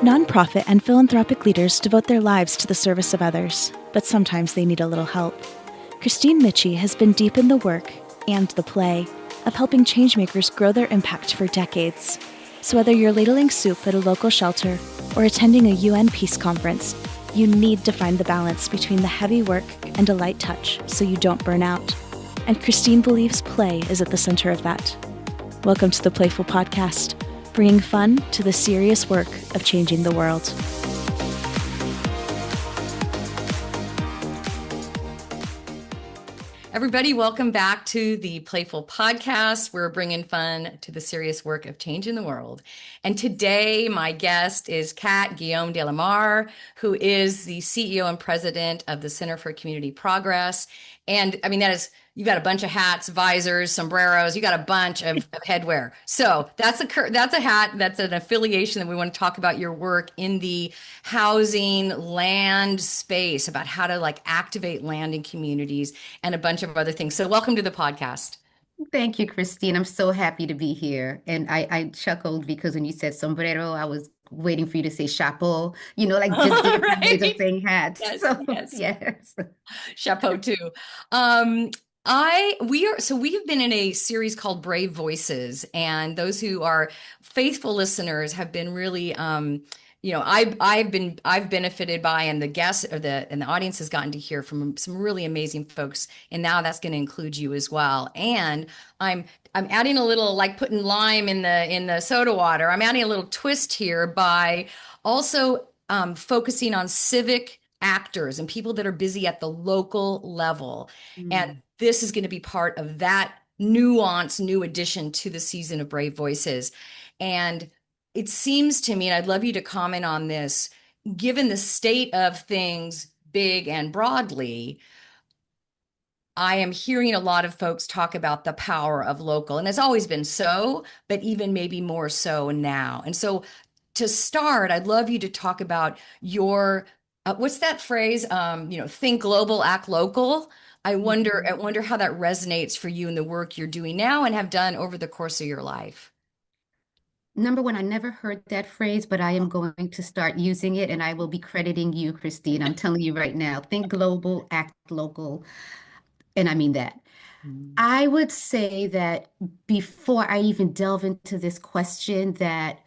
Nonprofit and philanthropic leaders devote their lives to the service of others, but sometimes they need a little help. Kristine Michie has been deep in the work and the play of helping changemakers grow their impact for decades. So whether you're ladling soup at a local shelter or attending a UN peace conference, you need to find the balance between the heavy work and a light touch so you don't burn out. And Kristine believes play is at the center of that. Welcome to the PlayFull Podcast, bringing fun to the serious work of changing the world. Everybody, welcome back to the PlayFull Podcast. We're bringing fun to the serious work of changing the world. And today, my guest is Kat Guillaume, who is the CEO and president of the Center for Community Progress. And I mean, you've got a bunch of hats, visors, sombreros, you got a bunch of headwear. So that's a hat, that's an affiliation that we want to talk about your work in the housing land space, about how to activate land in communities and a bunch of other things. So welcome to the podcast. Thank you, Kristine. I'm so happy to be here. And I chuckled because when you said sombrero, I was waiting for you to say chapeau, just different ways of saying hats. Yes, yes. Chapeau too. We have been in a series called Brave Voices, and those who are faithful listeners have been really, I've benefited by, and the guests and the audience has gotten to hear from some really amazing folks, and now that's going to include you as well. And I'm adding a little, like putting lime in the soda water. I'm adding a little twist here by also focusing on civic actors and people that are busy at the local level. And this is going to be part of that nuance, new addition to the season of Brave Voices. And it seems to me, and I'd love you to comment on this, given the state of things big and broadly, I am hearing a lot of folks talk about the power of local, and it's always been so, but even maybe more so now. And so to start, I'd love you to talk about your, what's that phrase? Think global, act local. I wonder how that resonates for you in the work you're doing now and have done over the course of your life. Number one, I never heard that phrase, but I am going to start using it, and I will be crediting you, Kristine. I'm telling you right now, think global, act local. And I mean that. I would say that before I even delve into this question, that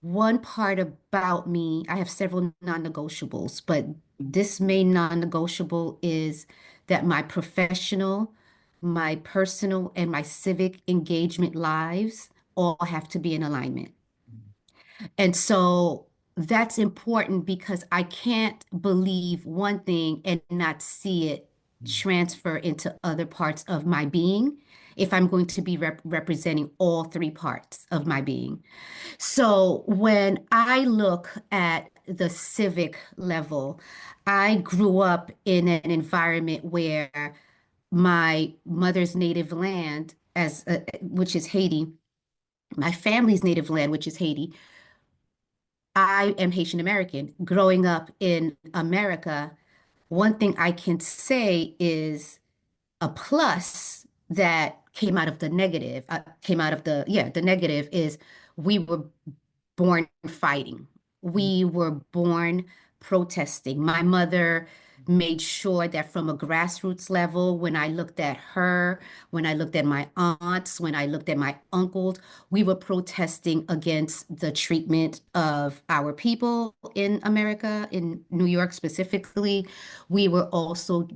one part about me, I have several non-negotiables, but this main non-negotiable is that my professional, my personal, and my civic engagement lives all have to be in alignment. And so that's important because I can't believe one thing and not see it transfer into other parts of my being if I'm going to be representing all three parts of my being. So when I look at the civic level, I grew up in an environment where my mother's native land, which is Haiti, my family's native land, which is Haiti. I am Haitian American. Growing up in America, one thing I can say is a plus that came out of the negative, the negative is we were born fighting. We were born protesting. My mother made sure that from a grassroots level, when I looked at her, when I looked at my aunts, when I looked at my uncles, we were protesting against the treatment of our people in America, in New York specifically. We were also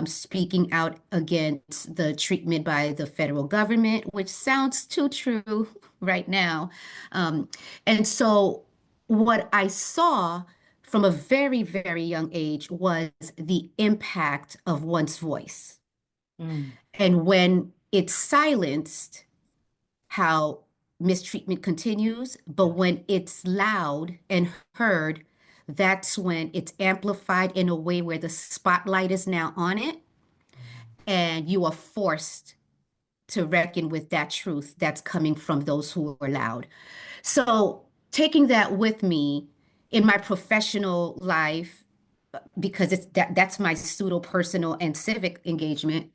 speaking out against the treatment by the federal government, which sounds too true right now. And so what I saw from a very, very young age was the impact of one's voice. And when it's silenced, how mistreatment continues. But when it's loud and heard, that's when it's amplified in a way where the spotlight is now on it. And you are forced to reckon with that truth that's coming from those who are loud. So taking that with me in my professional life, because that's my pseudo personal and civic engagement,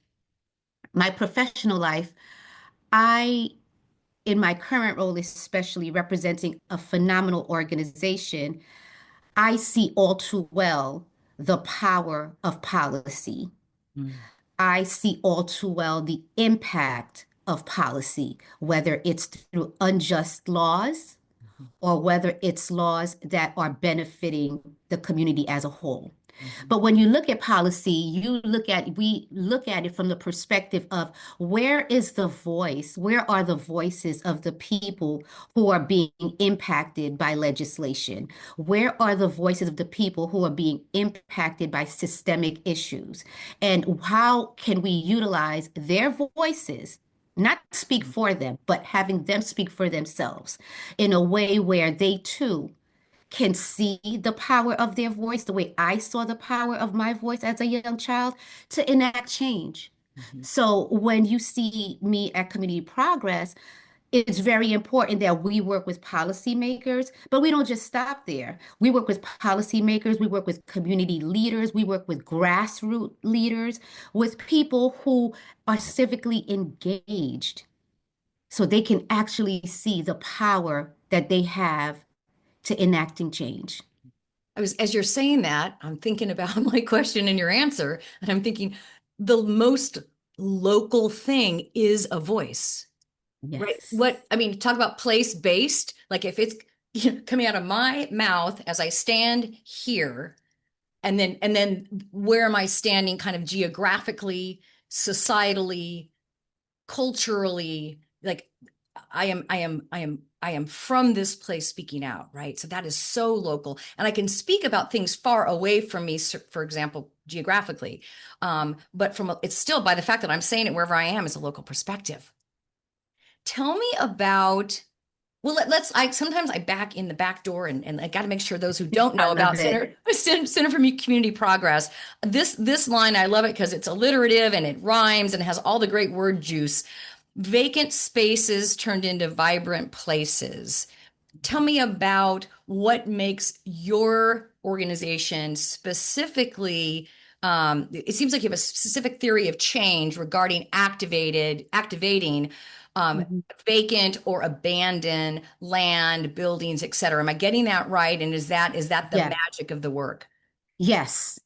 my professional life, I in my current role, especially representing a phenomenal organization, I see all too well the power of policy. Mm. I see all too well the impact of policy, whether it's through unjust laws Mhm. or whether it's laws that are benefiting the community as a whole. Mhm. But when you look at policy, we look at it from the perspective of where is the voice? Where are the voices of the people who are being impacted by legislation? Where are the voices of the people who are being impacted by systemic issues? And how can we utilize their voices? Not speak for them, but having them speak for themselves in a way where they too can see the power of their voice, the way I saw the power of my voice as a young child, to enact change. Mhm. So when you see me at Community Progress, it's very important that we work with policymakers, but we don't just stop there. We work with policymakers, we work with community leaders, we work with grassroots leaders, with people who are civically engaged so they can actually see the power that they have to enacting change. As you're saying that, I'm thinking about my question and your answer, and I'm thinking the most local thing is a voice, right? Yes. I mean, talk about place-based, like if it's coming out of my mouth as I stand here, and then where am I standing kind of geographically, societally, culturally, like I am from this place speaking out, right? So that is so local, and I can speak about things far away from me, for example, geographically, but it's still, by the fact that I'm saying it wherever I am, is a local perspective. Tell me about, well, let's, I sometimes I back in the back door, and I got to make sure those who don't I know love about it. Center for Community Progress. This line, I love it because it's alliterative and it rhymes and has all the great word juice. Vacant spaces turned into vibrant places. Tell me about what makes your organization specifically. It seems like you have a specific theory of change regarding activating Mhm. vacant or abandoned land, buildings, et cetera. Am I getting that right? And is that the Yeah. magic of the work? Yes.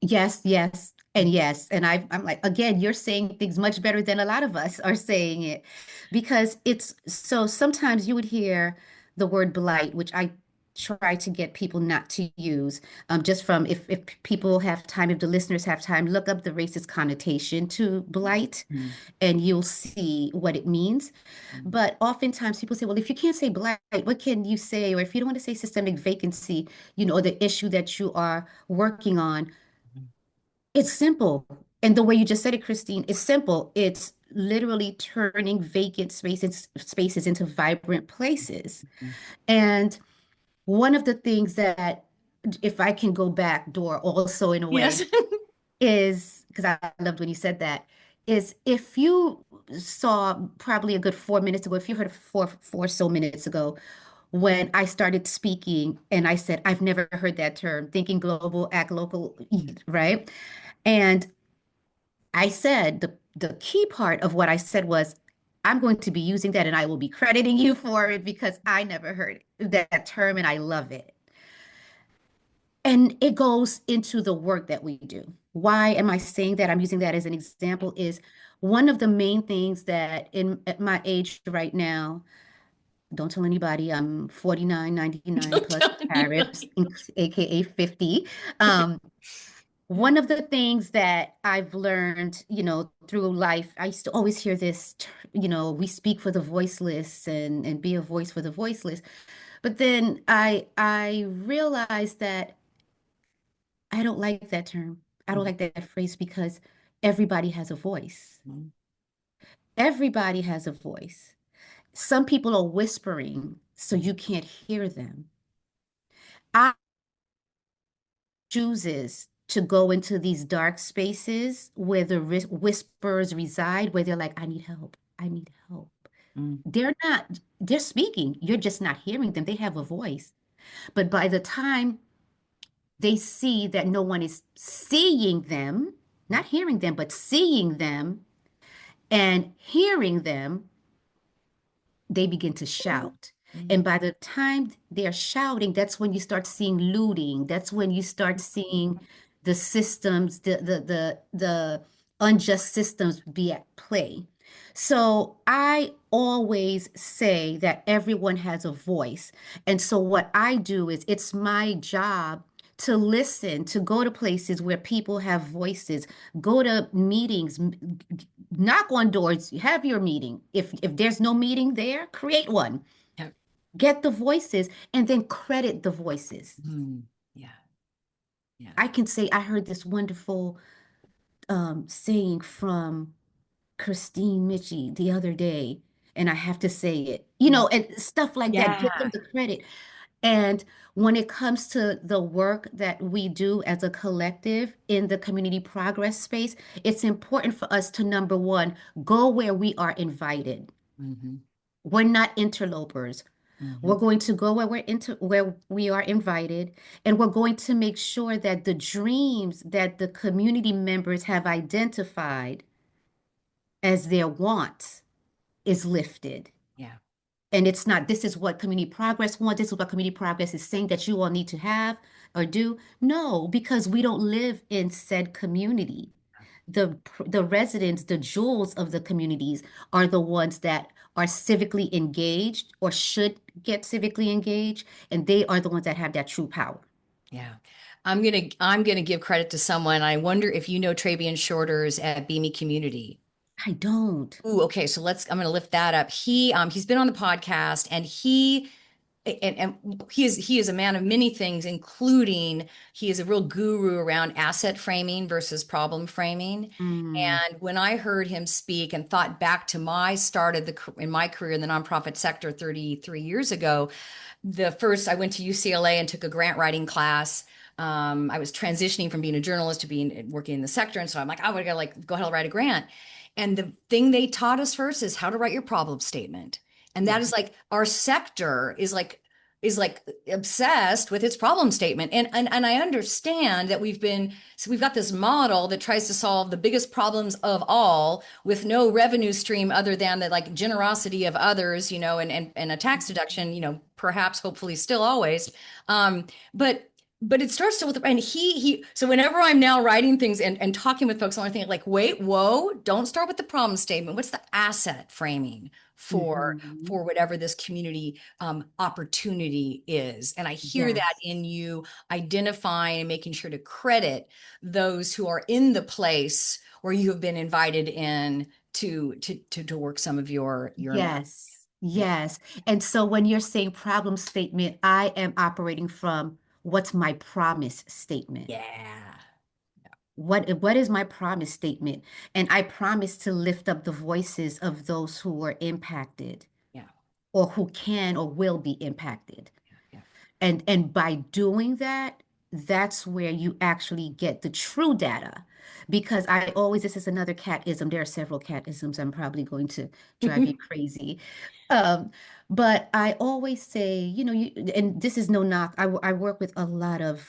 Yes, yes, and yes. And I'm like, again, you're saying things much better than a lot of us are saying it because it's so sometimes you would hear the word blight, which I try to get people not to use. Just from if people have time, if the listeners have time, look up the racist connotation to blight Mm, and you'll see what it means. mm, But oftentimes people say, well, if you can't say blight, what can you say? Or if you don't want to say systemic vacancy, or the issue that you are working on, mm, it's simple. And the way you just said it, Kristine, it's simple. It's literally turning vacant spaces into vibrant places. mm. And one of the things that, if I can go back door also in a Yes. way, is because I loved when you said that, is if you saw probably a good 4 minutes ago, if you heard four so minutes ago, when I started speaking and I said, I've never heard that term, thinking global, act local, right? And I said the key part of what I said was, I'm going to be using that and I will be crediting you for it because I never heard that term and I love it. And it goes into the work that we do. Why am I saying that? I'm using that as an example is one of the main things that at my age right now, don't tell anybody, I'm 49.99 Don't plus tell tariffs, anybody. aka 50. Um, One of the things that I've learned, through life, I used to always hear this, we speak for the voiceless and be a voice for the voiceless. But then I realized that I don't like that term. I don't like that phrase because everybody has a voice. Mm, Everybody has a voice. Some people are whispering so mm, you can't hear them. I chooses to go into these dark spaces where the whispers reside, where they're like, I need help. I need help. mm, They're speaking. You're just not hearing them. They have a voice. But by the time they see that no one is seeing them, not hearing them, but seeing them and hearing them, they begin to shout. And Mm. by the time they're shouting, that's when you start seeing looting. That's when you start seeing the systems, the unjust systems be at play. So I always say that everyone has a voice. And so what I do is it's my job to listen, to go to places where people have voices, go to meetings, knock on doors, have your meeting. If there's no meeting there, create one. Yeah. Get the voices and then credit the voices. Mm. Yeah. Yeah. I can say I heard this wonderful saying from Kristine Michie the other day, and I have to say it, and stuff like that. Give them Yeah. the credit. And when it comes to the work that we do as a collective in the community progress space, it's important for us to, number one, go where we are invited. Mm-hmm. We're not interlopers. Mm-hmm. We're going to go where we are invited, and we're going to make sure that the dreams that the community members have identified as their wants is lifted. Yeah. And it's not, this is what community progress wants, this is what community progress is saying that you all need to have or do. No, because we don't live in said community. The residents, the jewels of the communities are the ones that are civically engaged or should get civically engaged, and they are the ones that have that true power. Yeah. I'm gonna give credit to someone. I wonder if you know Travian Shorters at Beamy Community. I don't. Ooh, okay. So I'm gonna lift that up. He's been on the podcast, and he is a man of many things, including he is a real guru around asset framing versus problem framing. Mm, And when I heard him speak and thought back to my start in my career in the nonprofit sector 33 years ago, the first I went to UCLA and took a grant writing class. I was transitioning from being a journalist to being working in the sector, and so I'm like, I would go ahead and write a grant. And the thing they taught us first is how to write your problem statement. And that yeah. is like our sector is like obsessed with its problem statement. And I understand that we've got this model that tries to solve the biggest problems of all with no revenue stream other than the like generosity of others, and a tax deduction, perhaps hopefully still always. Um, but but it starts to with and he so whenever I'm now writing things and talking with folks, I want to think like, wait, whoa, don't start with the problem statement. What's the asset framing for Mhm. for whatever this community opportunity is? And I hear that Yes. in you identifying and making sure to credit those who are in the place where you have been invited in to work some of your magic. Yes, Yeah. yes. And so when you're saying problem statement, I am operating from what's my promise statement? Yeah. What is my promise statement? And I promise to lift up the voices of those who were impacted Yeah. or who can or will be impacted. Yeah. And by doing that, that's where you actually get the true data. Because I always, this is another catism. There are several catisms. I'm probably going to drive you crazy. Um, but I always say, and this is no knock. I work with a lot of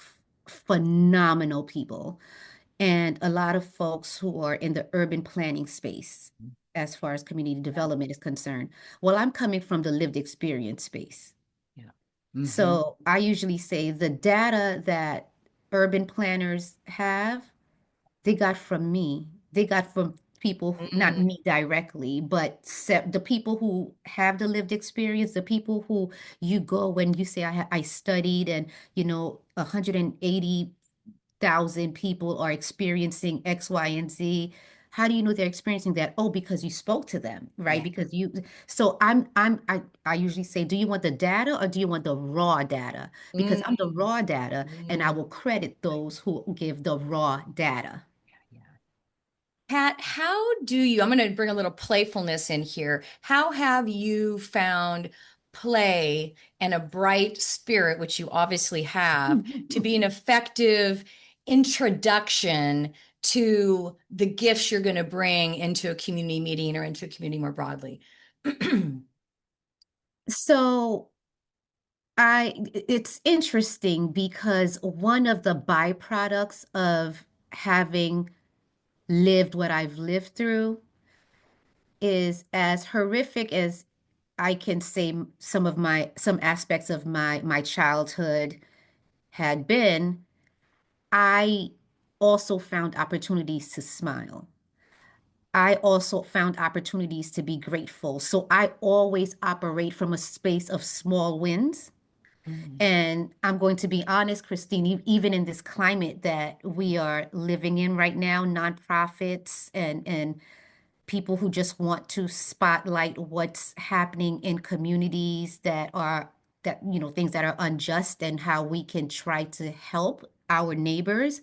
phenomenal people and a lot of folks who are in the urban planning space as far as community Yeah. development is concerned. Well, I'm coming from the lived experience space. Yeah. Hmm. So I usually say the data that urban planners have, they got from me. They got from people, not Mm. me directly, but the people who have the lived experience, the people who you go when you say I studied and 180,000 people are experiencing X, Y, and Z. How do you know they're experiencing that? Oh, because you spoke to them, right? Yeah. Because so I usually say, do you want the data or do you want the raw data? Because Mm. I'm the raw data and I Mm. will credit those who give the raw data. Yeah. Pat, how do you, I'm going to bring a little playfulness in here. How have you found play and a bright spirit, which you obviously have, to be an effective introduction to the gifts you're going to bring into a community meeting or into a community more broadly? So it's interesting because one of the byproducts of having lived what I've lived through is as horrific as I can say some aspects of my childhood had been, I also found opportunities to smile. I also found opportunities to be grateful. So I always operate from a space of small wins. Mhm. And I'm going to be honest, Kristine, even in this climate that we are living in right now, nonprofits and people who just want to spotlight what's happening in communities things that are unjust and how we can try to help our neighbors.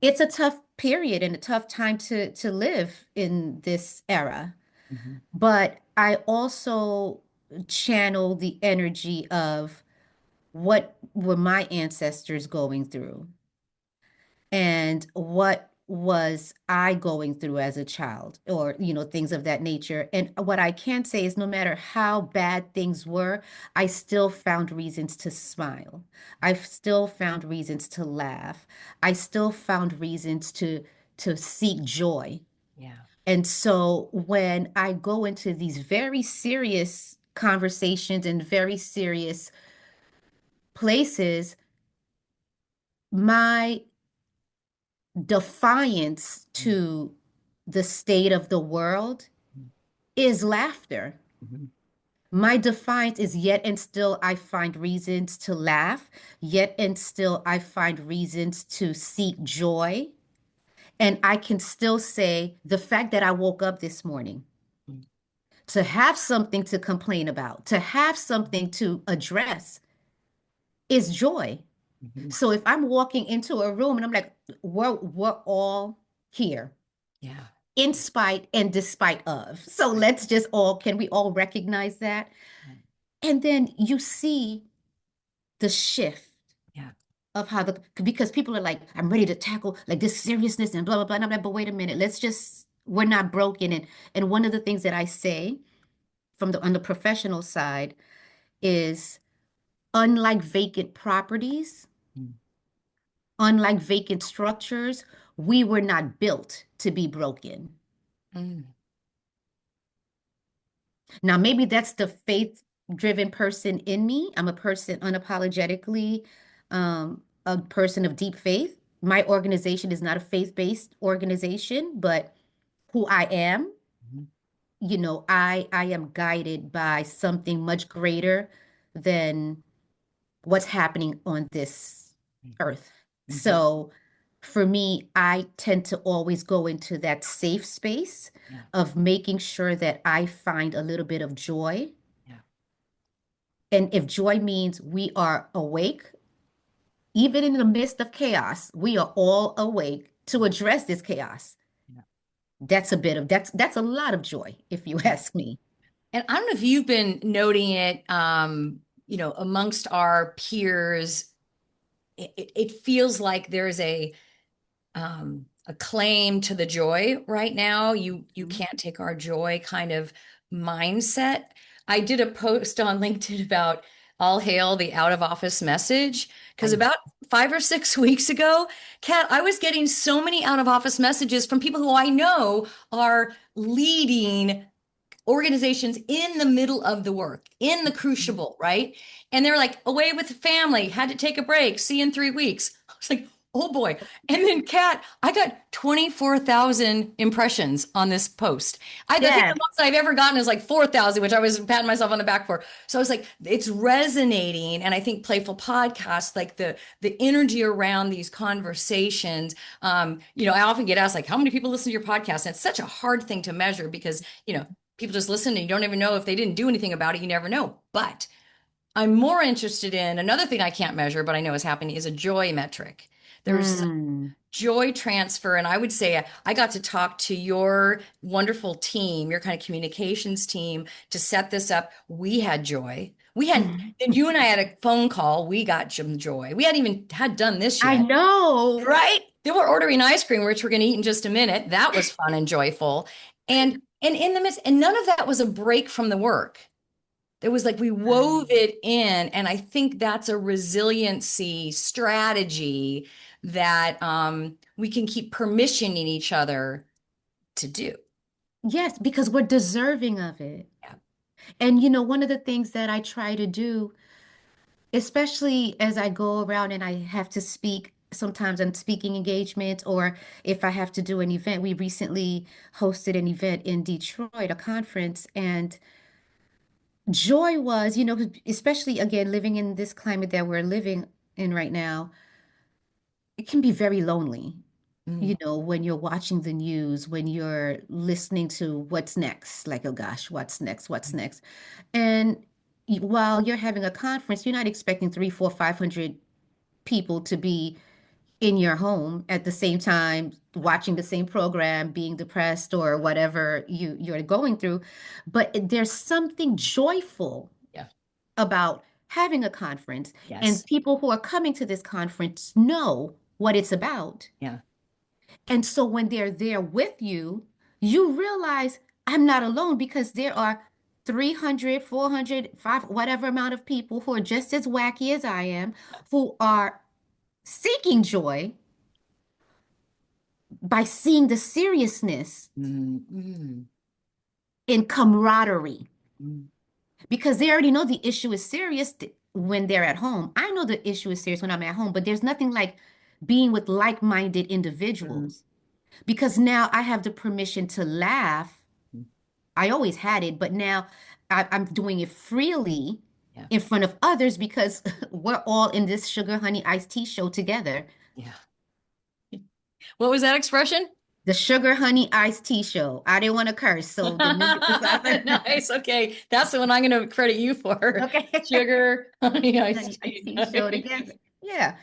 It's a tough period and a tough time to live in this era. Mhm. But I also channel the energy of what were my ancestors going through and what was I going through as a child, or things of that nature. And what I can say is no matter how bad things were, I still found reasons to smile. I've still found reasons to laugh. I still found reasons to seek joy. Yeah. And so when I go into these very serious conversations and very serious places, my defiance Mhm. to the state of the world is laughter. Mhm. My defiance is yet and still I find reasons to laugh, yet and still I find reasons to seek joy. And I can still say the fact that I woke up this morning, Mhm. to have something to complain about, to have something to address is joy. Mhm. So if I'm walking into a room and I'm like, we're all here Yeah. in spite and despite of. So let's just all, can we all recognize that? Right. And then you see the shift Yeah. of how because people are like, I'm ready to tackle like this seriousness and blah, blah, blah. And I'm like, but wait a minute, we're not broken. And one of the things that I say on the professional side is unlike vacant properties, Mhm. unlike vacant structures, we were not built to be broken. Mhm. Now, maybe that's the faith-driven person in me. I'm a person unapologetically, a person of deep faith. My organization is not a faith-based organization, but who I am, Mhm. I am guided by something much greater than what's happening on this earth. Mhm. So for me, I tend to always go into that safe space Yeah. of making sure that I find a little bit of joy. Yeah. And if joy means we are awake, even in the midst of chaos, we are all awake to address this chaos. Yeah. That's a lot of joy, if you Yeah. ask me. And I don't know if you've been noting it, amongst our peers, it feels like there's a claim to the joy right now. You Mhm. can't take our joy kind of mindset. I did a post on LinkedIn about all hail the out of office message because I about 5 or 6 weeks ago, Kat, I was getting so many out of office messages from people who I know are leading organizations in the middle of the work, in the crucible, right? And they're like, away with the family, had to take a break, see you in 3 weeks. I was like, oh boy. And then, Kat, I got 24,000 impressions on this post. I think the Yes. most I've ever gotten is like 4,000, which I was patting myself on the back for. So I was like, it's resonating. And I think PlayFull Podcast, like the energy around these conversations, I often get asked, like, how many people listen to your podcast? And it's such a hard thing to measure because, people just listen and you don't even know if they didn't do anything about it. You never know. But I'm more interested in another thing I can't measure, but I know is happening is a joy metric. There's Mm. joy transfer. And I would say I got to talk to your wonderful team, your kind of communications team to set this up. We had joy. And you and I had a phone call. We got some joy. We hadn't even had done this I yet, know. right? Then we're ordering ice cream, which we're going to eat in just a minute. That was fun and joyful. And in the midst, and none of that was a break from the work. It was like we wove it in. And I think that's a resiliency strategy that we can keep permissioning each other to do. Yes, because we're deserving of it. Yeah. And you know, one of the things that I try to do, especially as I go around and I have to speak, sometimes I'm speaking engagements, or if I have to do an event. We recently hosted an event in Detroit, a conference, and joy was, you know, especially again, living in this climate that we're living in right now, it can be very lonely. You Mm, know, when you're watching the news, when you're listening to what's next, like, oh gosh, what's next? What's next? And while you're having a conference, you're not expecting three, four, 500 people to be in your home at the same time, watching the same program, being depressed or whatever you're going through. But there's something joyful yeah. about having a conference, and Yes. people who are coming to this conference know what it's about. Yeah. And so when they're there with you, you realize I'm not alone because there are 300, 400, 5, whatever amount of people who are just as wacky as I am, who are seeking joy by seeing the seriousness Mm, mm, in camaraderie mm, because they already know the issue is serious when they're at home. I know the issue is serious when I'm at home, but there's nothing like being with like-minded mm, individuals because now I have the permission to laugh. mm. I always had it, but now I'm doing it freely Yeah. in front of others because we're all in this sugar honey iced tea show together. Yeah. What was that expression? The sugar honey iced tea show. I didn't want to curse, so the minute this Nice. Okay. That's the one I'm going to credit you for. okay. Sugar, honey, Honey iced iced tea. tea show Nice. together. Yeah.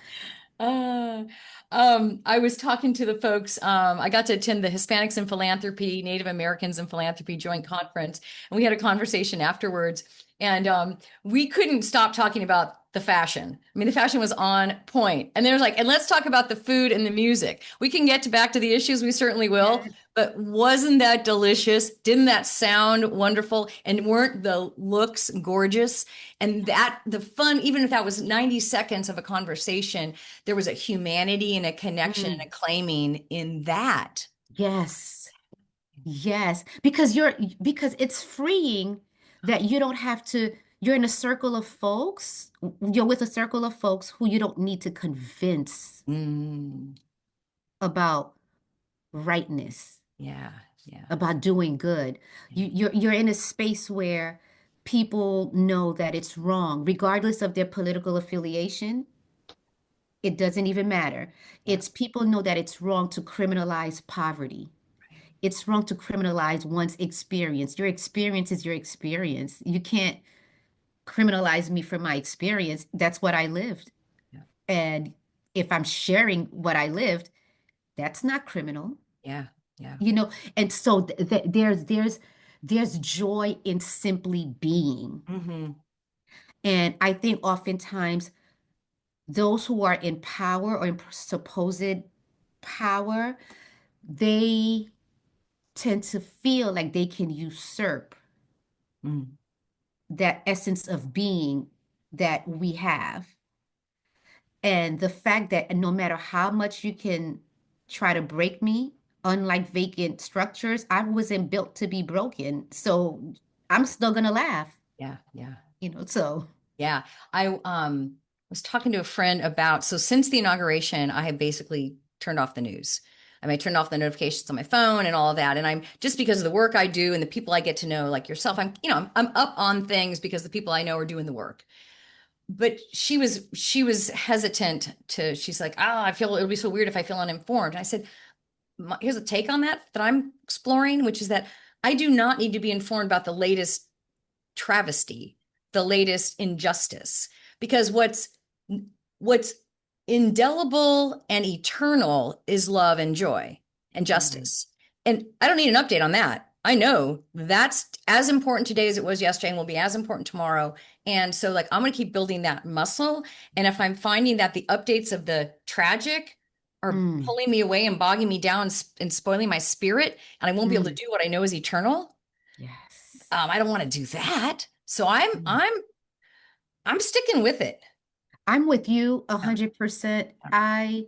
Uh, I was talking to the folks. I got to attend the Hispanics in Philanthropy, Native Americans in Philanthropy joint conference, and we had a conversation afterwards. And we couldn't stop talking about the fashion. I mean, the fashion was on point. And there's like, and let's talk about the food and the music. We can get back to the issues. We certainly will. Yes. But wasn't that delicious? Didn't that sound wonderful? And weren't the looks gorgeous? And that the fun, even if that was 90 seconds of a conversation, there was a humanity and a connection and Mm. a claiming in that. Yes. Yes. Because it's freeing that you don't have to, you're in a circle of folks, you're with a circle of folks who you don't need to convince Mm, about rightness, yeah, yeah, about doing good. yeah, You're in a space where people know that it's wrong, regardless of their political affiliation. It doesn't even matter. yeah. It's people know that it's wrong to criminalize poverty. Right. It's wrong to criminalize one's experience. Your experience is your experience. You can't criminalize me for my experience. That's what I lived. Yeah, And if I'm sharing what I lived, that's not criminal. yeah, yeah. You know, and so there's joy in simply being. Mm-hmm. And I think oftentimes those who are in power or in supposed power, they tend to feel like they can usurp Mm, that essence of being that we have. And the fact that no matter how much you can try to break me, unlike vacant structures, I wasn't built to be broken. So I'm still gonna laugh, yeah, yeah. you know. So Yeah, I was talking to a friend about so since the inauguration, I have basically turned off the news. I mean, I turned off the notifications on my phone and all of that. And I'm just because of the work I do and the people I get to know, like yourself, I'm up on things because the people I know are doing the work. But she was hesitant to, she's like, I feel it'll be so weird if I feel uninformed. And I said, here's a take on that I'm exploring, which is that I do not need to be informed about the latest travesty, the latest injustice, because what's indelible and eternal is love and joy and mm, justice. And I don't need an update on that. I know that's as important today as it was yesterday and will be as important tomorrow. And so like I'm going to keep building that muscle. And if I'm finding that the updates of the tragic are mm, pulling me away and bogging me down and spoiling my spirit, and I won't be able to mm, do what I know is eternal, yes. I don't want to do that. So I'm Mm. I'm I'm sticking with it. I'm with you a Yeah. 100%. I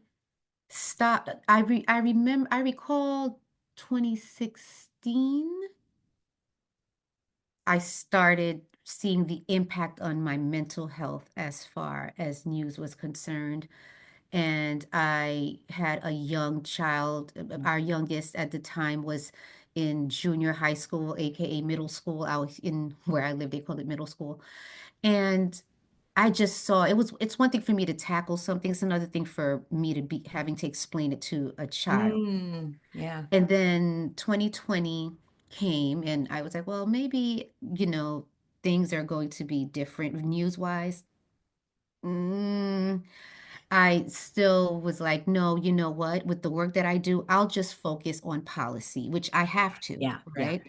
stopped. I remember. I recall 2016. I started seeing the impact on my mental health as far as news was concerned. And I had a young child. Our youngest at the time was in junior high school, aka middle school. I was in where I live, they call it middle school. And I just saw it's one thing for me to tackle something, it's another thing for me to be having to explain it to a child. Yeah. And then 2020 came, and I was like, well, maybe, things are going to be different news wise. Mm, I still was like, no, you know what? With the work that I do, I'll just focus on policy, which I have to, Yeah. Yeah. right?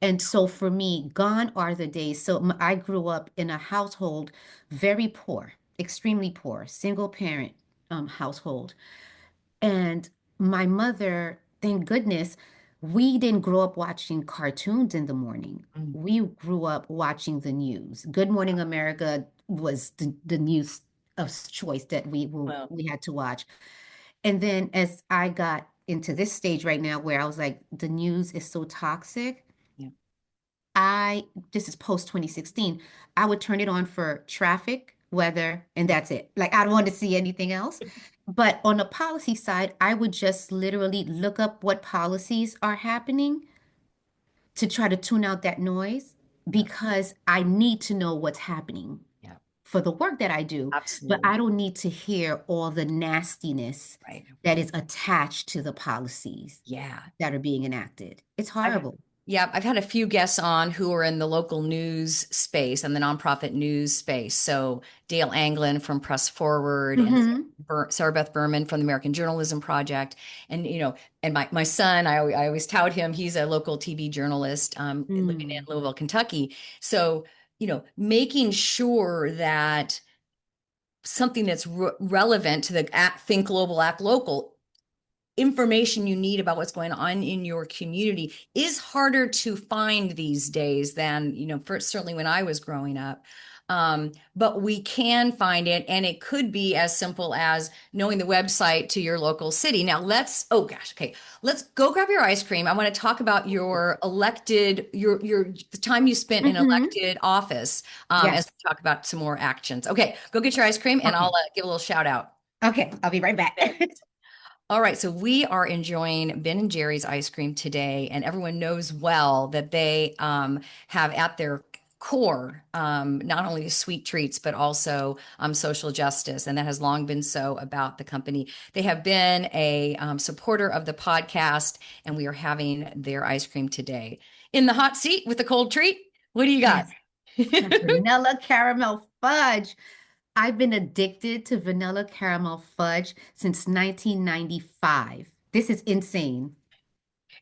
And so for me, gone are the days. So I grew up in a household very poor, extremely poor, single parent household. And my mother, thank goodness, we didn't grow up watching cartoons in the morning. Mm. We grew up watching the news. Good Morning America was the news of choice that Well, we had to watch. And then as I got into this stage right now where I was like, the news is so toxic, yeah. this is post 2016, I would turn it on for traffic, weather, and that's it. Like, I don't want to see anything else. But on the policy side, I would just literally look up what policies are happening to try to tune out that noise Yeah. because I need to know what's happening Yeah. for the work that I do, but Absolutely. I don't need to hear all the nastiness Right. that is attached to the policies Yeah. that are being enacted. It's I've horrible. Yeah, I've had a few guests on who are in the local news space and the nonprofit news space. So Dale Anglin from Press Forward and Hmm. Sarah Beth Berman from the American Journalism Project. And, and my son, I always tout him. He's a local TV journalist living in Mm. Louisville, Kentucky. So, making sure that something that's relevant to the Think Global, Act Local information you need about what's going on in your community is harder to find these days than, certainly when I was growing up. But we can find it, and it could be as simple as knowing the website to your local city. Now, oh gosh, okay, let's go grab your ice cream. I want to talk about your elected, the time you spent in Hmm. elected office, as Yes. we talk about some more actions. Okay, go get your ice cream, and I'll Okay. give a little shout out. Okay. I'll be right back. All right, so we are enjoying Ben and Jerry's ice cream today, and everyone knows well that they have at their core not only sweet treats but also social justice, and that has long been so about the company. They have been a supporter of the podcast, and we are having their ice cream today in the hot seat with a cold treat. What do you got? Yes. Vanilla caramel fudge. I've been addicted to vanilla caramel fudge since 1995. This is insane.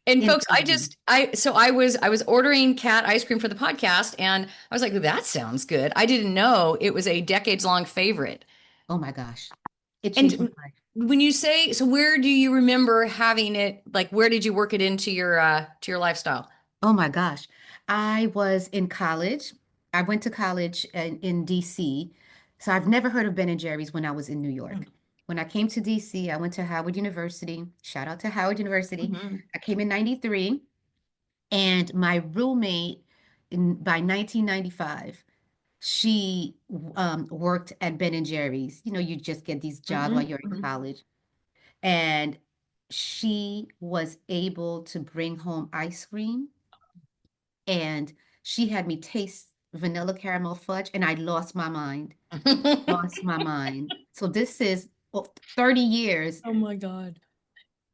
And folks, Insane. I was ordering cat ice cream for the podcast, and I was like, that sounds good. I didn't know it was a decades long favorite. Oh my gosh. It changed my And life. when you say, so where do you remember having it? Like, where did you work it into your lifestyle? Oh my gosh. I was in college. I went to college in DC. So I've never heard of Ben and Jerry's when I was in New York. When I came to DC, I went to Howard University. Shout out to Howard University. Mm-hmm. I came in 93, and my roommate by 1995, she worked at Ben and Jerry's. You just get these jobs while Mm-hmm. you're in Hmm. college. And she was able to bring home ice cream, and she had me taste vanilla caramel fudge, and I lost my mind. Lost my mind. So this is 30 years Oh my God.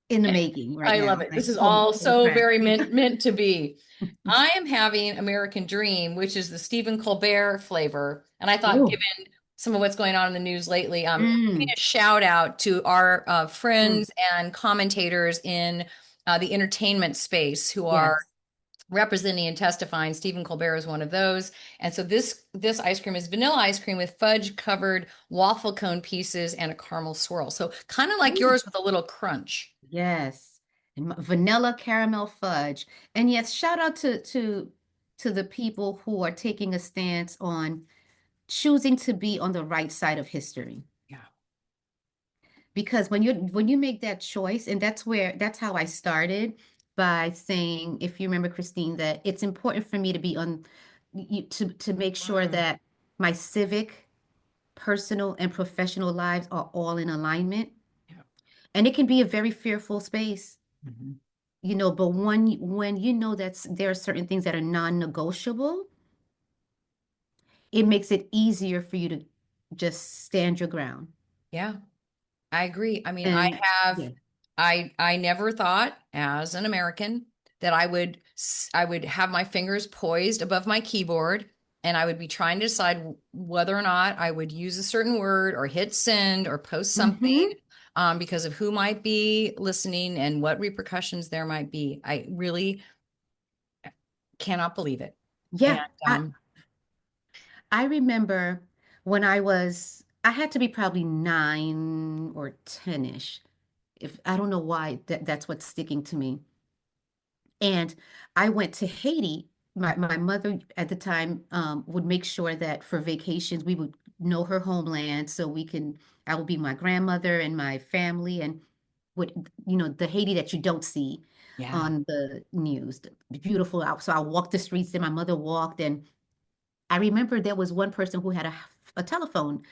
in the making right I love now. it. This Like is all full so crack. very meant to be. I am having American Dream, which is the Stephen Colbert flavor. And I thought, Ooh. given some of what's going on in the news lately, giving Mm, a shout out to our mm. friends and commentators in the entertainment space who are Yes. representing and testifying. Stephen Colbert is one of those. And so this ice cream is vanilla ice cream with fudge covered waffle cone pieces and a caramel swirl. So kind of like Ooh. yours with a little crunch. Yes. And vanilla caramel fudge. And yes, shout out to the people who are taking a stance on choosing to be on the right side of history. Yeah. Because when you make that choice, and that's how I started by saying, if you remember, Kristine, that it's important for me to be on to make sure Mm. that my civic, personal, and professional lives are all in alignment. Yeah. And it can be a very fearful space, Mhm. but when you know that there are certain things that are non-negotiable, it makes it easier for you to just stand your ground. Yeah, I agree. I mean, And yeah. I never thought as an American that I would have my fingers poised above my keyboard and I would be trying to decide whether or not I would use a certain word or hit send or post something Hmm. because of who might be listening and what repercussions there might be. I really cannot believe it. And Yeah, um, I remember when I had to be probably 9 or 10-ish. If I don't know why that's what's sticking to me. And I went to Haiti. My mother at the time would make sure that for vacations we would know her homeland so I would be my grandmother and my family and the Haiti that you don't see yeah. on the news. The beautiful out. So I walked the streets and my mother walked, and I remember there was one person who had a telephone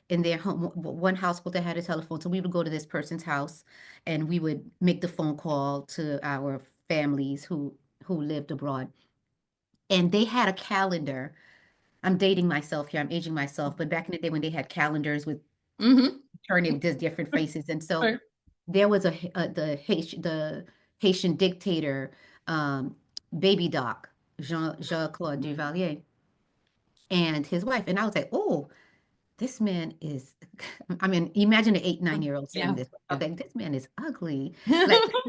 in their home, one household that had a telephone. So we would go to this person's house and we would make the phone call to our families who lived abroad. And they had a calendar. I'm dating myself here. I'm aging myself. But back in the day when they had calendars with Hmm. turning just different faces. And so Right. there was the Haitian dictator, um, Baby Doc, Jean-Claude Duvalier, and his wife. And I was like, oh, this man is, I mean, imagine an 8, 9-year-old saying Yeah. this. I Yeah. was like, this man is ugly.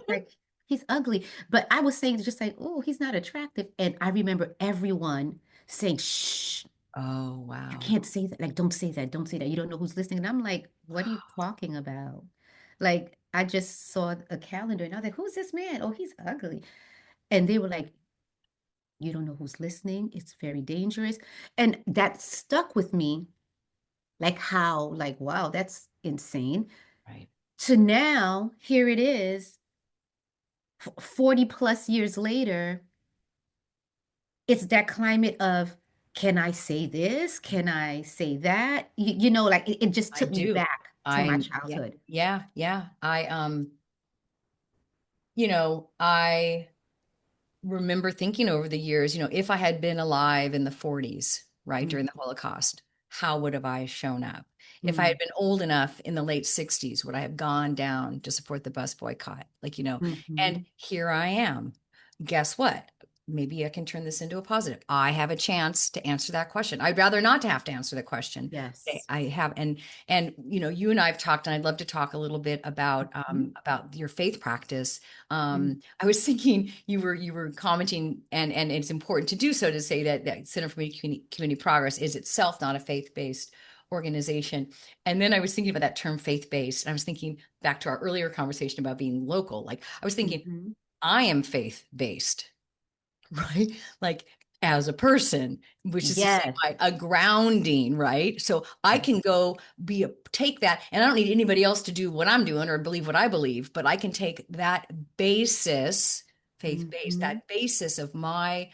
Like he's ugly. But I was saying just like, oh, he's not attractive. And I remember everyone saying, shh, Oh, you wow. can't say that. Like, don't say that. Don't say that. You don't know who's listening. And I'm like, what are you talking about? Like, I just saw a calendar and I was like, who's this man? Oh, he's ugly. And they were like, you don't know who's listening. It's very dangerous. And that stuck with me, like how, like, wow, that's insane. Right. To now, here it is, 40 plus years later, it's that climate of, can I say this? Can I say that? Like it just I took me do. back to my Yeah, childhood. yeah, yeah. I remember thinking over the years, if I had been alive in the 40s, right, during Mhm. the Holocaust, how would have I shown up? If I had Mm. been old enough in the late 60s, would I have gone down to support the bus boycott? And Mhm. here I am. Guess what? Maybe I can turn this into a positive. I have a chance to answer that question. I'd rather not to have to answer the question. Yes. I have, and you and I have talked, and I'd love to talk a little bit Mhm. about your faith practice. Mm. I was thinking you were commenting, and it's important to do so, to say that Center for Community Progress is itself not a faith-based organization. And then I was thinking about that term faith-based, and I was thinking back to our earlier conversation about being local. Like I was thinking, Mhm. I am faith-based, right? Like as a person, which is to say, Yes. a grounding, right? So I can go take that, and I don't need anybody else to do what I'm doing or believe what I believe, but I can take that basis, faith based, Mhm. that basis of my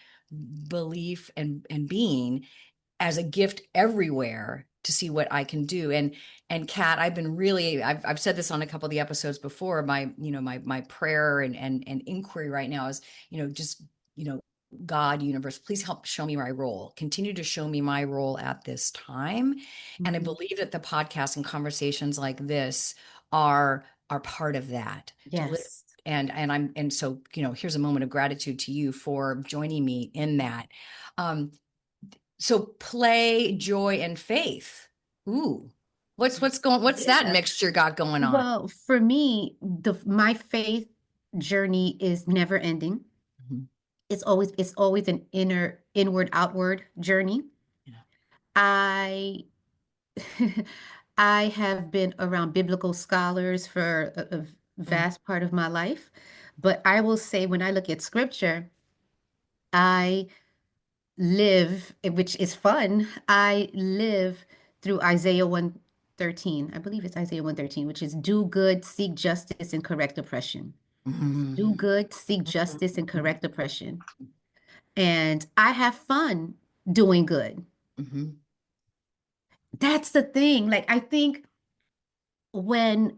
belief and being as a gift everywhere to see what I can do. And Kat, I've said this on a couple of the episodes before. My prayer and inquiry right now is, just, you know, God, universe, please help show me my role. Continue to show me my role at this time. And I Mhm. believe that the podcast and conversations like this are part of that. To live Yes. and so, here's a moment of gratitude to you for joining me in that. Um, so play, joy, and faith. Ooh, what's that Yeah. mixture got going on? Well, for me, my faith journey is never ending. Mhm. It's always an inward outward journey. Yeah. I I have been around biblical scholars for a Mm. vast part of my life, but I will say when I look at scripture, I live, which is fun. I live through Isaiah 113. I believe it's Isaiah 113, which is do good, seek justice, and correct oppression. Do Mhm. good, seek justice, and correct oppression. And I have fun doing good. Mm-hmm. That's the thing. Like, I think when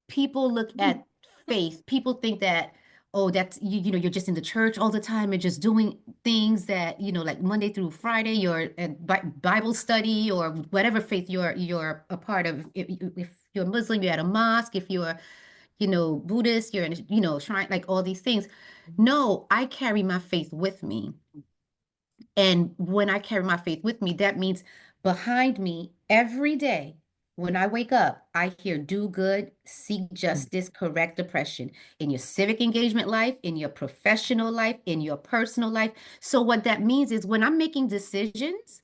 people look at faith, people think that, oh, that's you know, you're just in the church all the time and just doing things that, you know, like Monday through Friday, you're at Bible study or whatever faith you're a part of. If you're Muslim, you're at a mosque. If you're, you know, Buddhist, you're in, you know, shrine, like all these things. No, I carry my faith with me. And when I carry my faith with me, that means behind me every day, when I wake up, I hear do good, seek justice, correct oppression in your civic engagement life, in your professional life, in your personal life. So, what that means is when I'm making decisions,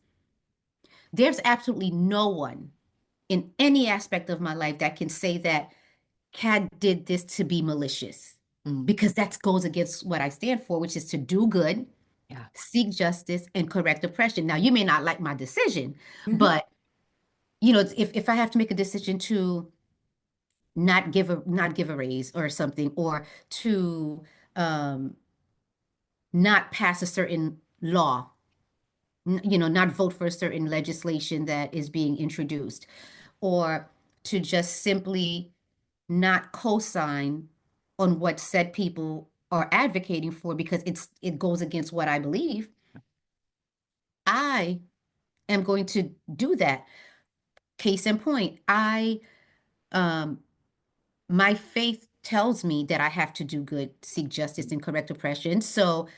there's absolutely no one in any aspect of my life that can say that Kat did this to be malicious, Mm. because that goes against what I stand for, which is to do good, Yeah. seek justice, and correct oppression. Now, you may not like my decision, Mm-hmm. but you know, if I have to make a decision to not give a raise or something, or to um, not pass a certain law, you know, not vote for a certain legislation that is being introduced, or to just simply not co-sign on what said people are advocating for because it goes against what I believe, I am going to do that. Case in point, I um my faith tells me that I have to do good, seek justice, and correct oppression. So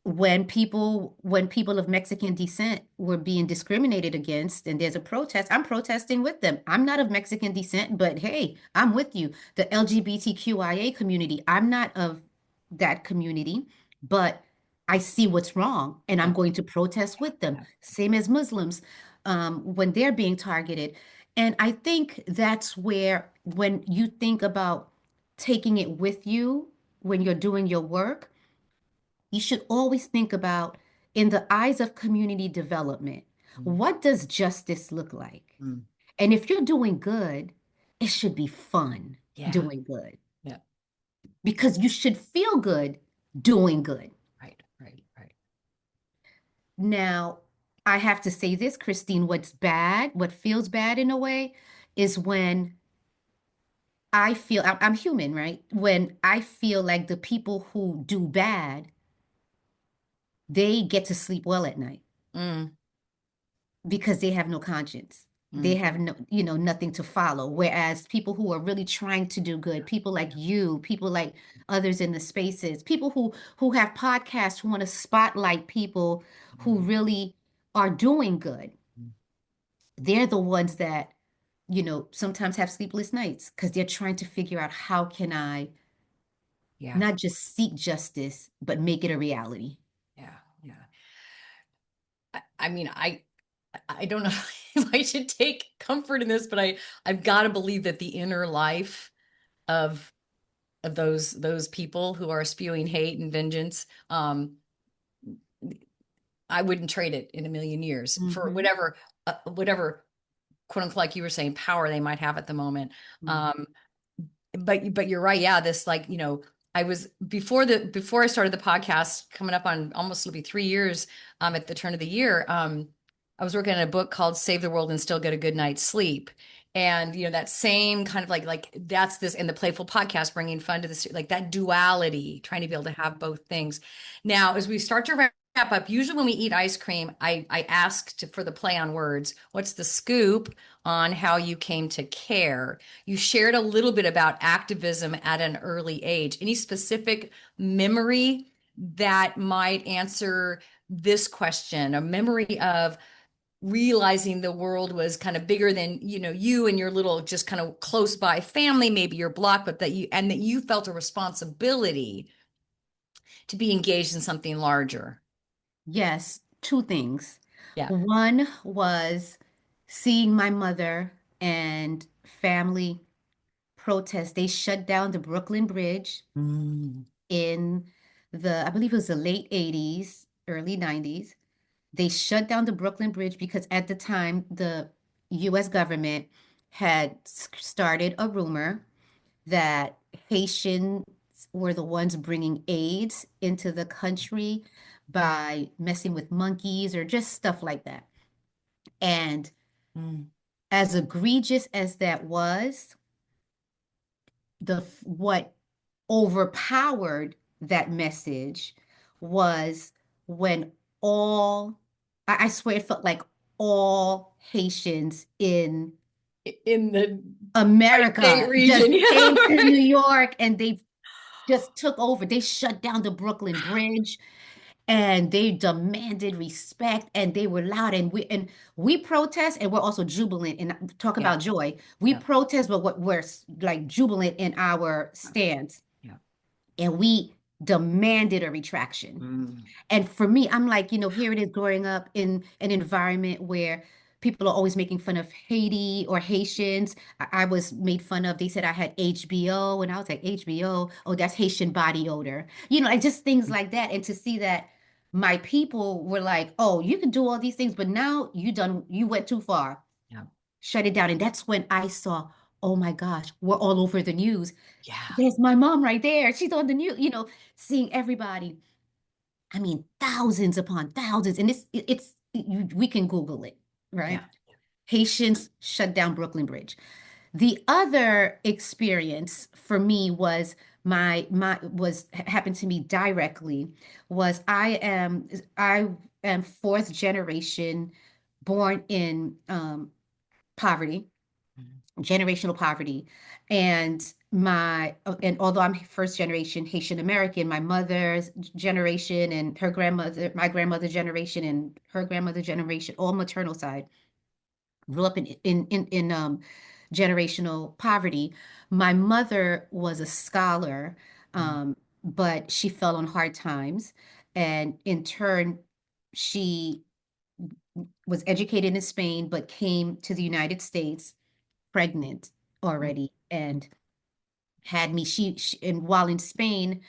when people of Mexican descent were being discriminated against and there's a protest, I'm protesting with them. I'm not of Mexican descent, but hey, I'm with you. The LGBTQIA community, I'm not of that community, but I see what's wrong and I'm Yeah. going to protest with them. Yeah. Same as Muslims, when they're being targeted. And I think that's where, when you think about taking it with you when you're doing your work, you should always think about, in the eyes of community development, Mm. what does justice look like? Mm. And if you're doing good, it should be fun Yeah. doing good, Yeah. because you should feel good doing good. Right. Right. Right. Now, I have to say this, Kristine, what's bad, what feels bad in a way, is when I feel, I'm human, right? When I feel like the people who do bad, they get to sleep well at night, Mm. because they have no conscience. They Mm. have no, you know, nothing to follow. Whereas people who are really trying to do good, people like you, people like others in the spaces, people who have podcasts, who want to spotlight people who Mm. really are doing good, Mm. they're the ones that, you know, sometimes have sleepless nights because they're trying to figure out, how can I Yeah. not just seek justice, but make it a reality? Yeah. Yeah. I mean, I don't know if I should take comfort in this, but I've got to believe that the inner life of those people who are spewing hate and vengeance, I wouldn't trade it in a million years for Mm-hmm. whatever quote unquote, like you were saying, power they might have at the moment. Um, but you're right. Yeah, this, like, I was before I started the podcast, coming up on almost, it'll be 3 years at the turn of the year. I was working on a book called Save the World and Still Get a Good Night's Sleep. And that same kind of like that's this in the PlayFull Podcast, bringing fun to this, like that duality, trying to be able to have both things. Now, as we start to wrap up, usually when we eat ice cream, I ask for the play on words. What's the scoop on how you came to care? You shared a little bit about activism at an early age. Any specific memory that might answer this question? A memory of realizing the world was kind of bigger than, you and your little, just kind of close by family, maybe your block, but that you felt a responsibility to be engaged in something larger. Yes, two things. Yeah. One was seeing my mother and family protest. They shut down the Brooklyn Bridge Mm. in I believe it was the late 80s, early 90s. They shut down the Brooklyn Bridge because at the time, the US government had started a rumor that Haitians were the ones bringing AIDS into the country by messing with monkeys or just stuff like that. And Mm. as egregious as that was, what overpowered that message was when all, I swear it felt like all Haitians in In the state America just region. Yeah. came to New York and they just took over. They shut down the Brooklyn Bridge and they demanded respect and they were loud and we protest and we're also jubilant and talk Yeah. about joy. We Yeah. protest, but what we're like jubilant in our stance. Yeah. And we demanded a retraction. Mm. And for me, I'm like, here it is growing up in an environment where people are always making fun of Haiti or Haitians. I was made fun of. They said I had HBO, and I was like, HBO, oh, that's Haitian body odor. Like just things like that. And to see that my people were like, oh, you can do all these things, but now you went too far. Yeah. Shut it down. And that's when I saw, oh my gosh, we're all over the news. Yeah. There's my mom right there. She's on the news, seeing everybody. I mean, thousands upon thousands, and we can Google it, right? Yeah. Haitians shut down Brooklyn Bridge. The other experience for me was my was happened to me directly was I am fourth generation born in poverty, Mm. generational poverty. And although I'm first generation Haitian American, my mother's generation and her grandmother, my grandmother generation and her grandmother generation, all maternal side, grew up in generational poverty. My mother was a scholar, Mm. but she fell on hard times, and in turn, she was educated in Spain, but came to the United States pregnant Mm. already and had me. And while in Spain,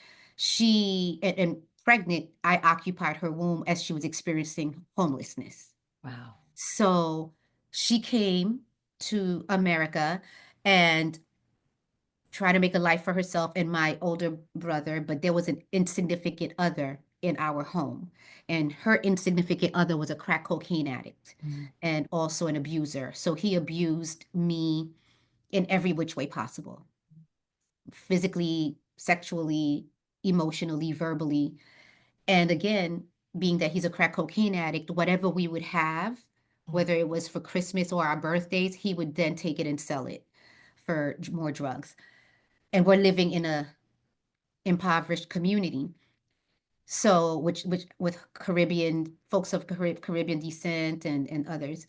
and pregnant, I occupied her womb as she was experiencing homelessness. Wow. So she came to America and tried to make a life for herself and my older brother, but there was an insignificant other in our home. And her insignificant other was a crack cocaine addict Mm. and also an abuser. So he abused me in every which way possible, physically, sexually, emotionally, verbally. And again, being that he's a crack cocaine addict, whatever we would have, Mm. whether it was for Christmas or our birthdays, he would then take it and sell it for more drugs. And we're living in a impoverished community. So, which with Caribbean folks of Caribbean descent and others.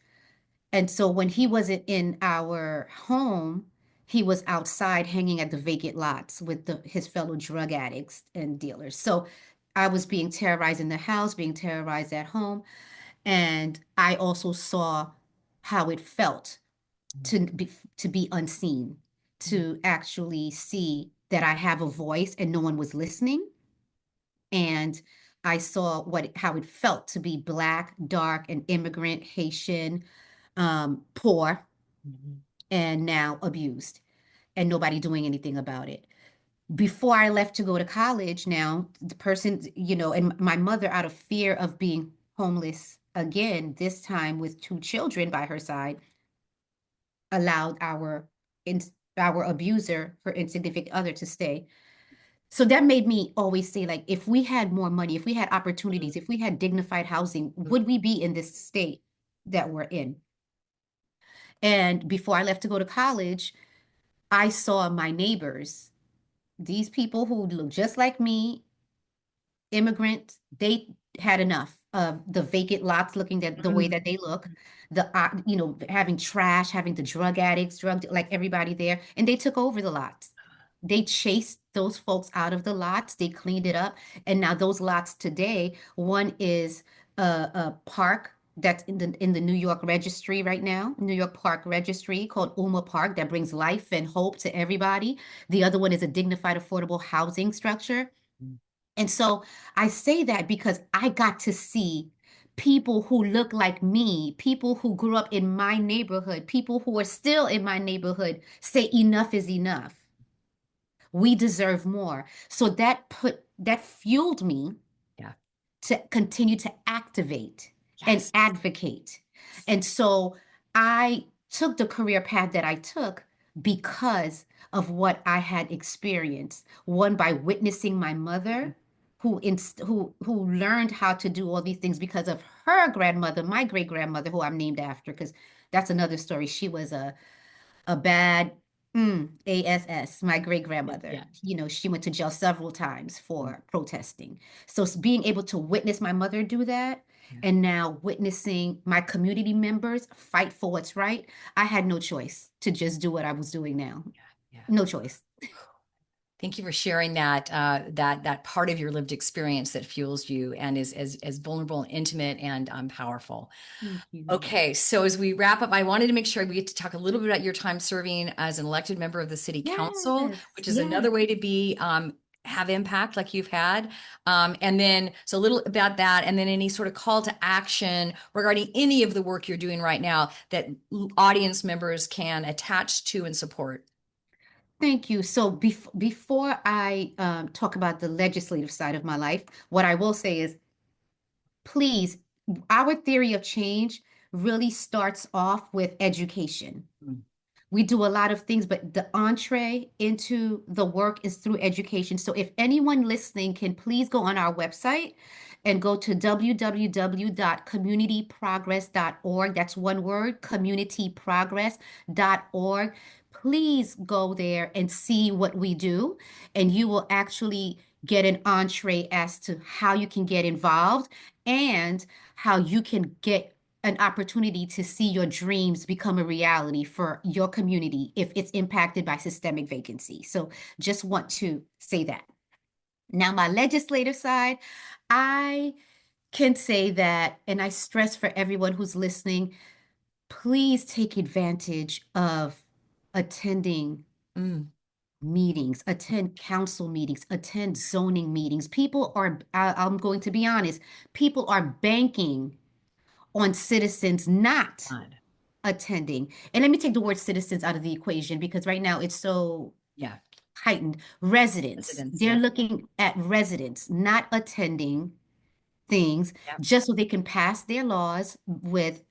And so when he wasn't in our home, he was outside hanging at the vacant lots with his fellow drug addicts and dealers. So I was being terrorized in the house, being terrorized at home. And I also saw how it felt Mm. to be to be unseen, Mm. to actually see that I have a voice and no one was listening. And I saw how it felt to be Black, dark, and immigrant, Haitian, poor, Mhm. and now abused, and nobody doing anything about it. Before I left to go to college, now the person, and my mother, out of fear of being homeless again, this time with two children by her side, allowed our abuser, her insignificant other, to stay. So that made me always say, like, if we had more money, if we had opportunities, if we had dignified housing, would we be in this state that we're in? And before I left to go to college, I saw my neighbors, these people who look just like me, immigrants, they had enough of the vacant lots looking at the way Mm. that they look, having trash, having the drug addicts, like everybody there, and they took over the lots. They chased those folks out of the lots, they cleaned it up, and now those lots today, one is a park that's in the New York registry right now, New York Park Registry, called Uma Park, that brings life and hope to everybody. The other one is a dignified, affordable housing structure. Mm. And so I say that because I got to see people who look like me, people who grew up in my neighborhood, people who are still in my neighborhood say enough is enough. We deserve more. So that fueled me Yeah. to continue to activate and Yes. advocate. And so I took the career path that I took because of what I had experienced. One, by witnessing my mother, who learned how to do all these things because of her grandmother, my great grandmother, who I'm named after, because that's another story. She was a bad ASS, my great grandmother. Yeah. You know, she went to jail several times for protesting. So being able to witness my mother do that, Yeah. and now witnessing my community members fight for what's right, I had no choice to just do what I was doing now. Yeah. No choice. Thank you for sharing that part of your lived experience that fuels you and is as vulnerable and intimate and powerful. Thank you. Okay, so as we wrap up, I wanted to make sure we get to talk a little bit about your time serving as an elected member of the city council, Yes, which is yes. another way to be have impact like you've had. And then so a little about that, and then any sort of call to action regarding any of the work you're doing right now that audience members can attach to and support. Thank you. So before I talk about the legislative side of my life, what I will say is, please, our theory of change really starts off with education. Mm. We do a lot of things, but the entree into the work is through education. So if anyone listening can please go on our website and go to www.communityprogress.org. That's one word, communityprogress.org. Please go there and see what we do, and you will actually get an entree as to how you can get involved and how you can get an opportunity to see your dreams become a reality for your community if it's impacted by systemic vacancy. So just want to say that. Now, my legislative side, I can say that, and I stress for everyone who's listening, please take advantage of attending Mm. meetings, attend council meetings, attend zoning meetings. People are, I'm going to be honest, people are banking on citizens not God. attending. And let me take the word citizens out of the equation because right now it's so Yeah. heightened. Residents, Residents. they're Yeah. looking at residents not attending things Yep. just so they can pass their laws with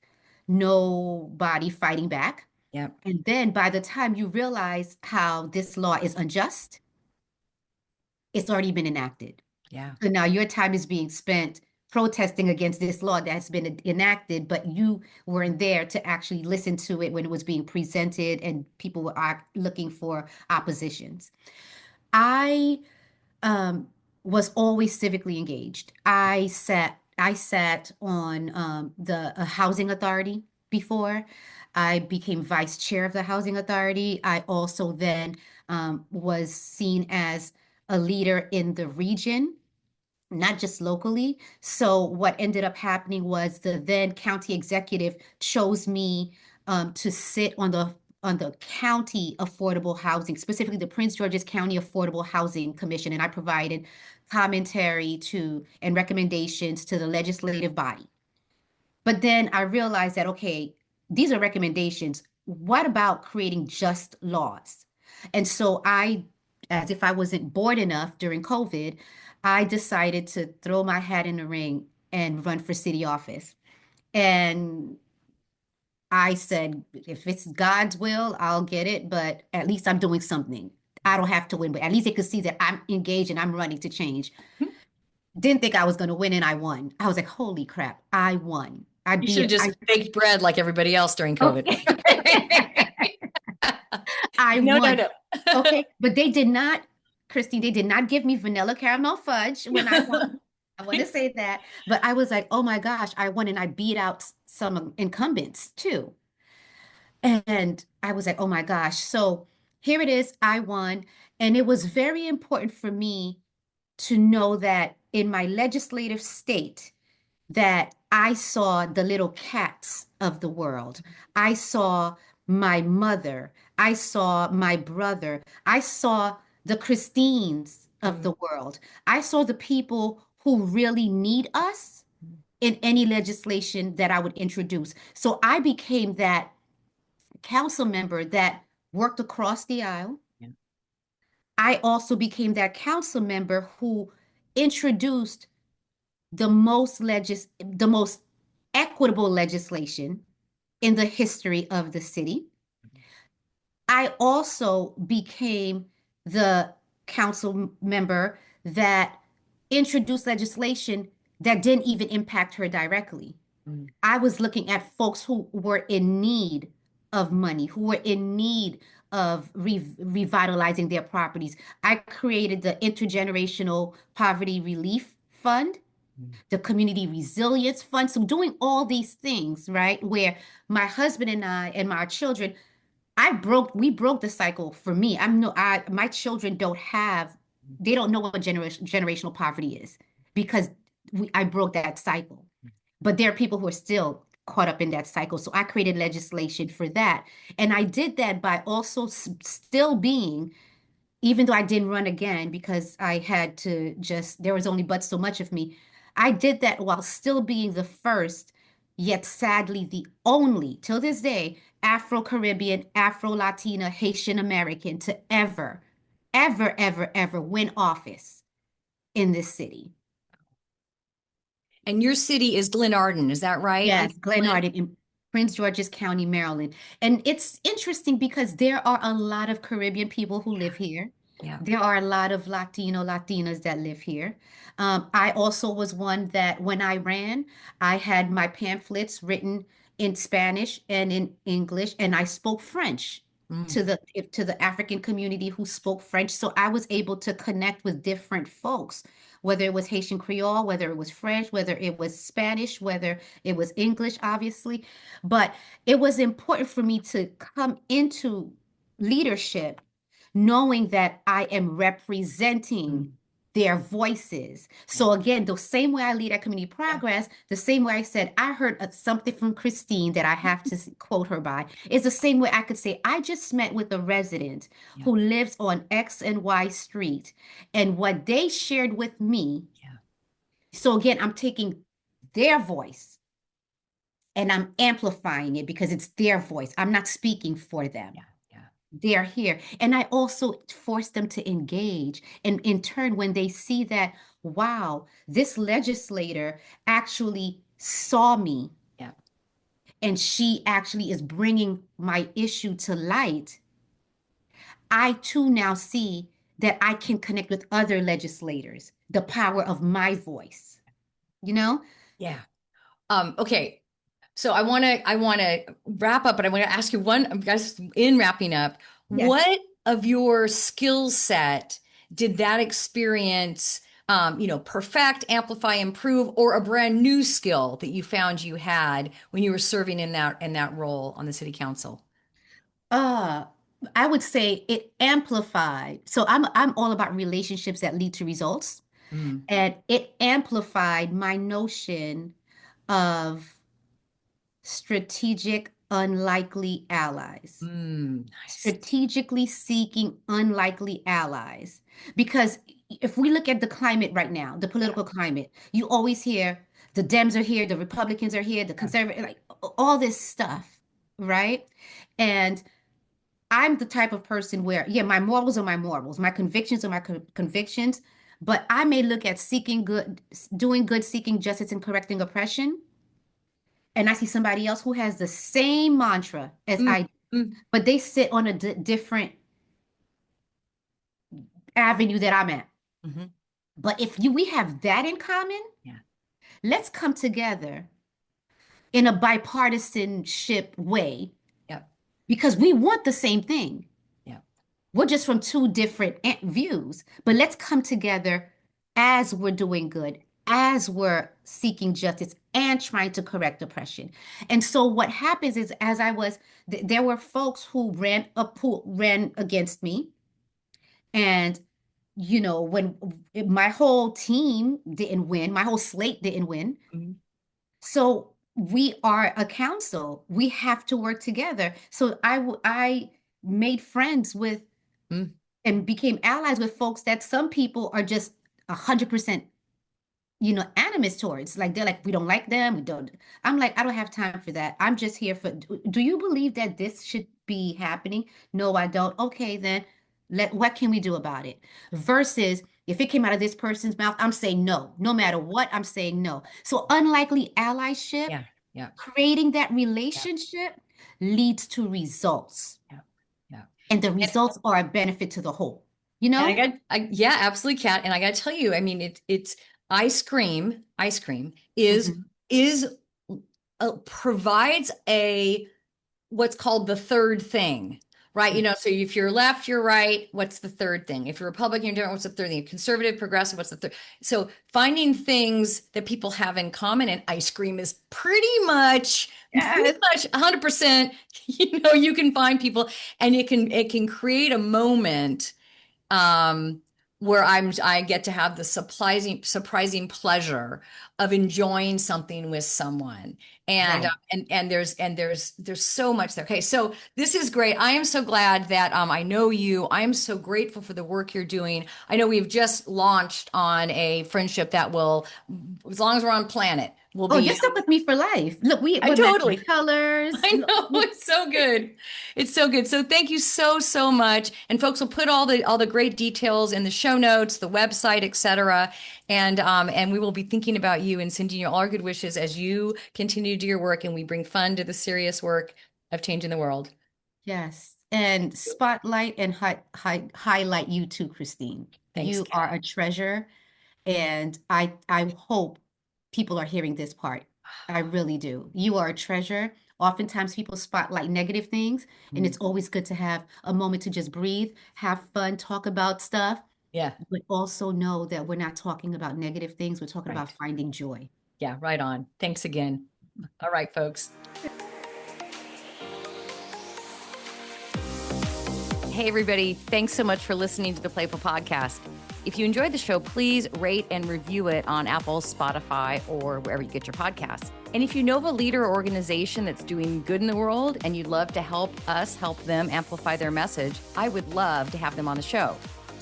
nobody fighting back. Yep. And then by the time you realize how this law is unjust, it's already been enacted. Yeah. So now your time is being spent protesting against this law that's been enacted, but you weren't there to actually listen to it when it was being presented and people were looking for oppositions. I was always civically engaged. I sat on the housing authority before. I became vice chair of the housing authority. I also then was seen as a leader in the region, not just locally. So what ended up happening was the then county executive chose me to sit on the county affordable housing, specifically the Prince George's County Affordable Housing Commission, and I provided commentary to and recommendations to the legislative body. But then I realized that, okay, these are recommendations. What about creating just laws? And so as if I wasn't bored enough during COVID, I decided to throw my hat in the ring and run for city office. And I said, if it's God's will, I'll get it, but at least I'm doing something. I don't have to win, but at least they could see that I'm engaged and I'm running to change. Didn't think I was going to win, and I won. I was like, holy crap, I won. I You should beat have just baked bread like everybody else during COVID. I No, no, won. no. Okay, but they did not, Christine, they did not give me vanilla caramel fudge when I won. I want to say that. But I was like, oh my gosh, I won and I beat out some incumbents too. And I was like, oh my gosh. So here it is, I won. And it was very important for me to know that in my legislative state, that I saw the little cats of the world. I saw my mother. I saw my brother. I saw the Christines of the world. I saw the people who really need us in any legislation that I would introduce. So I became that council member that worked across the aisle. Yeah. I also became that council member who introduced the most equitable legislation in the history of the city. I also became the council member that introduced legislation that didn't even impact her directly. Mm. I was looking at folks who were in need of money, who were in need of revitalizing their properties. I created the Intergenerational Poverty Relief Fund, Mm. the Community Resilience Fund. So doing all these things, right, where my husband and I and my children, we broke the cycle for me. My children they don't know what generational poverty is because I broke that cycle. But there are people who are still caught up in that cycle. So I created legislation for that. And I did that by also still being, even though I didn't run again because I had to just, there was only but so much of me. I did that while still being the first, yet sadly the only, till this day, Afro-Caribbean, Afro-Latina, Haitian American to ever win office in this city. And your city is Glenarden, is that right? Yes, Glenarden in Prince George's County, Maryland. And it's interesting because there are a lot of Caribbean people who live here. Yeah. There are a lot of Latinas that live here. I also was one that when I ran, I had my pamphlets written in Spanish and in English, and I spoke French Mm. to the African community who spoke French. So I was able to connect with different folks, whether it was Haitian Creole, whether it was French, whether it was Spanish, whether it was English, obviously. But it was important for me to come into leadership knowing that I am representing Mm. their voices. Yeah. So again, the same way I lead at Community Yeah. Progress, the same way I said, I heard something from Kristine that I have to quote her by, is the same way I could say, I just met with a resident Yeah. who lives on X and Y street, and what they shared with me. Yeah. So again, I'm taking their voice and I'm amplifying it because it's their voice. I'm not speaking for them. Yeah. Yeah. They're here. And I also force them to engage. And in turn, when they see that, wow, this legislator actually saw me Yeah. and she actually is bringing my issue to light, I too now see that I can connect with other legislators, the power of my voice, you know? Yeah. Okay. So I want to wrap up, but I want to ask you one, guys, in wrapping up, Yes. what of your skill set did that experience, perfect, amplify, improve, or a brand new skill that you found you had when you were serving in that role on the city council? Uh, I would say it amplified. So I'm all about relationships that lead to results. Mm. And it amplified my notion of strategic unlikely allies, Nice. strategically seeking unlikely allies. Because if we look at the climate right now, the Yeah. political climate, you always hear the Dems are here, the Republicans are here, the Yeah. conservative, like all this stuff, right? And I'm the type of person where, yeah, my morals are my morals, my convictions are my convictions, but I may look at seeking good, doing good, seeking justice, and correcting oppression, and I see somebody else who has the same mantra as Mm. I, Mm. but they sit on a different avenue that I'm at. Mhm. But if we have that in common, Yeah. let's come together in a bipartisanship way Yeah. because we want the same thing. Yeah. We're just from two different views, but let's come together as we're doing good, as we're seeking justice and trying to correct oppression. And so what happens is, as I was, there were folks who ran against me, and when my whole team didn't win, my whole slate didn't win. Mhm. So we are a council. We have to work together. So I made friends with Mm. and became allies with folks that some people are just 100%, animus towards. Like they're like, we don't like them. We don't. I'm like, I don't have time for that. I'm just here for. Do you believe that this should be happening? No, I don't. Okay, then what can we do about it? Versus If it came out of this person's mouth, I'm saying no. No matter what, I'm saying no. So unlikely allyship, Yeah. Yeah. creating that Yeah. relationship leads to results. Yeah. Yeah. And the And, results are a benefit to the whole, you and know? yeah, absolutely, Kat. And I got to tell you, I mean, it's ice cream is, Mhm. is, provides what's called the third thing, right? You know, so if you're left, you're right. What's the third thing? If you're Republican, you're different. What's the third thing? Conservative, progressive, what's the third? So finding things that people have in common, and ice cream is pretty much Yes. 100%, you know, you can find people, and it can create a moment um where I get to have the surprising pleasure of enjoying something with someone. And Right. there's so much there. Okay, so this is great. I am so glad that I know you. I am so grateful for the work you're doing. I know we've just launched on a friendship that will, as long as we're on planet, will Oh, be. you're stuck with me for life. Look, I we're matching totally. colors. I know, it's so good. It's so good. So thank you so much. And folks will put all the great details in the show notes, the website, etc. And we will be thinking about you and sending you all our good wishes as you continue to do your work and we bring fun to the serious work of changing the world. Yes. And spotlight and highlight you too, Kristine. Thanks, You are Kat. a treasure. And I hope people are hearing this part. I really do. You are a treasure. Oftentimes people spotlight negative things, and Mm. it's always good to have a moment to just breathe, have fun, talk about stuff, Yeah, but also know that we're not talking about negative things. We're talking about right. finding joy. Yeah, right on. Thanks again. All right, folks. Hey, everybody. Thanks so much for listening to the PlayFull Podcast. If you enjoyed the show, please rate and review it on Apple, Spotify, or wherever you get your podcasts. And if you know of a leader or organization that's doing good in the world and you'd love to help us help them amplify their message, I would love to have them on the show.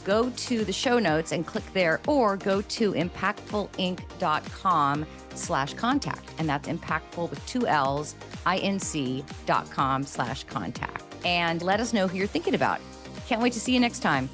Go to the show notes and click there, or go to impactfulinc.com/contact. And that's impactful with 2 L's, inc.com/contact. And let us know who you're thinking about. Can't wait to see you next time.